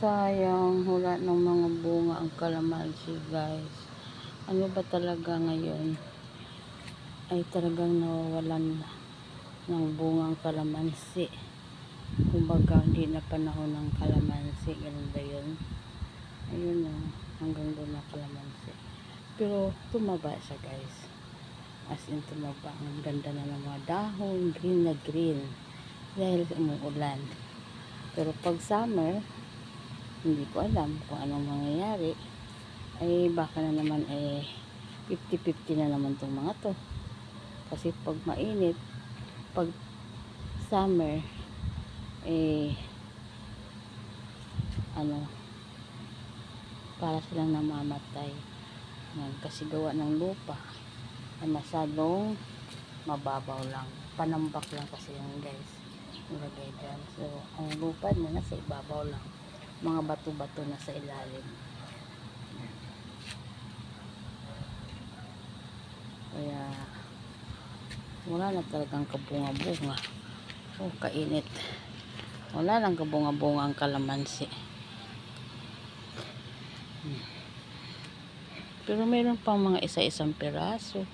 Sayang, wala ng mga bunga ang kalamansi, guys. Ano ba talaga ngayon? Ay talagang nawawalan na ng bunga ang kalamansi. Kumbaga, hindi na panahon ng kalamansi. Ganun ba yun? Ayun na, hanggang doon na kalamansi. Pero, tumaba siya, guys. As in, tumaba. Ang ganda na ng mga dahon, green na green. Dahil umuulan. Pero pag summer, hindi ko alam kung anong mangyayari. Ay baka na naman 50-50 na naman tong mga to. Kasi pag mainit, pag summer, ano, para silang namamatay. Kasi gawa ng lupa ay masyadong mababaw lang. Panambak lang kasi yung guys. Nilagay dyan. So, ang lupa na nasa ibabaw lang. Mga bato-bato na sa ilalim. Kaya wala na talagang kabunga-bunga. Oh, kainit. Wala lang kabunga-bunga ang kalamansi. Pero meron pang mga isa-isang piraso.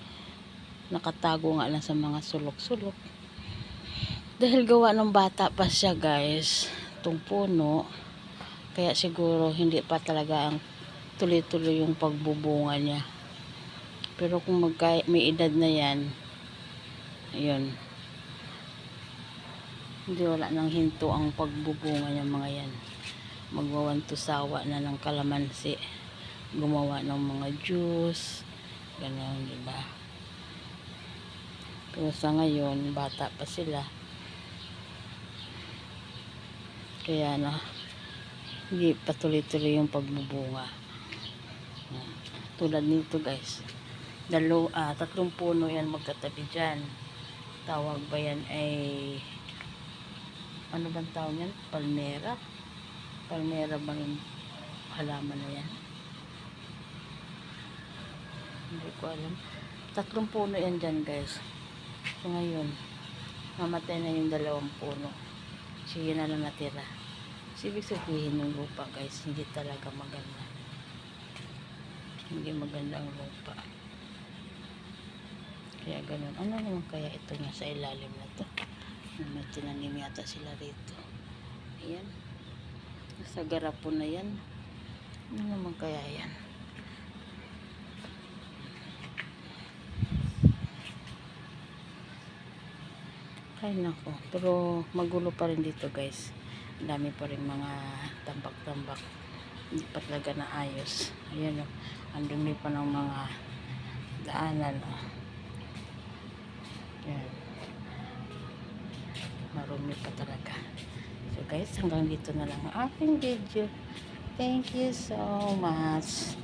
Nakatago nga lang sa mga sulok-sulok. Dahil gawa ng bata pa siya, guys, itong puno. Kaya siguro hindi pa talaga ang tuloy-tuloy yung pagbubunga niya. Pero kung may edad na yan, ayun, hindi wala nang hinto ang pagbubunga niya mga yan. Magwawantusawa na ng kalamansi. Gumawa ng mga juice. Ganun, diba? Pero sa ngayon, bata pa sila. Kaya hindi patuloy-tuloy yung pagbubunga. Tulad nito, guys. 3 puno yan magkatabi dyan. Tawag ba yan ay ano bang tawag yan? Palmera? Palmera ba yung halaman na yan? Hindi ko alam. 3 puno yan dyan, guys. So ngayon, mamatay na yung 2 puno. Sige na lang natira. Ibig sabihin ng lupa, guys, hindi talaga maganda. Hindi maganda ang lupa. Kaya ganun. Ano naman kaya ito niya sa ilalim na to? May tinanim yata sila rito. Ayan. Nasa garapon na yan. Ano naman kaya yan? Ay nako. Pero magulo pa rin dito, guys. Dami pa rin mga tambak-tambak. Hindi pa talaga naayos. Ayan o. Ang dumi pa ng mga daanan o. Ayan. Marumi pa talaga. So guys, hanggang dito na lang ang aking video. Thank you so much.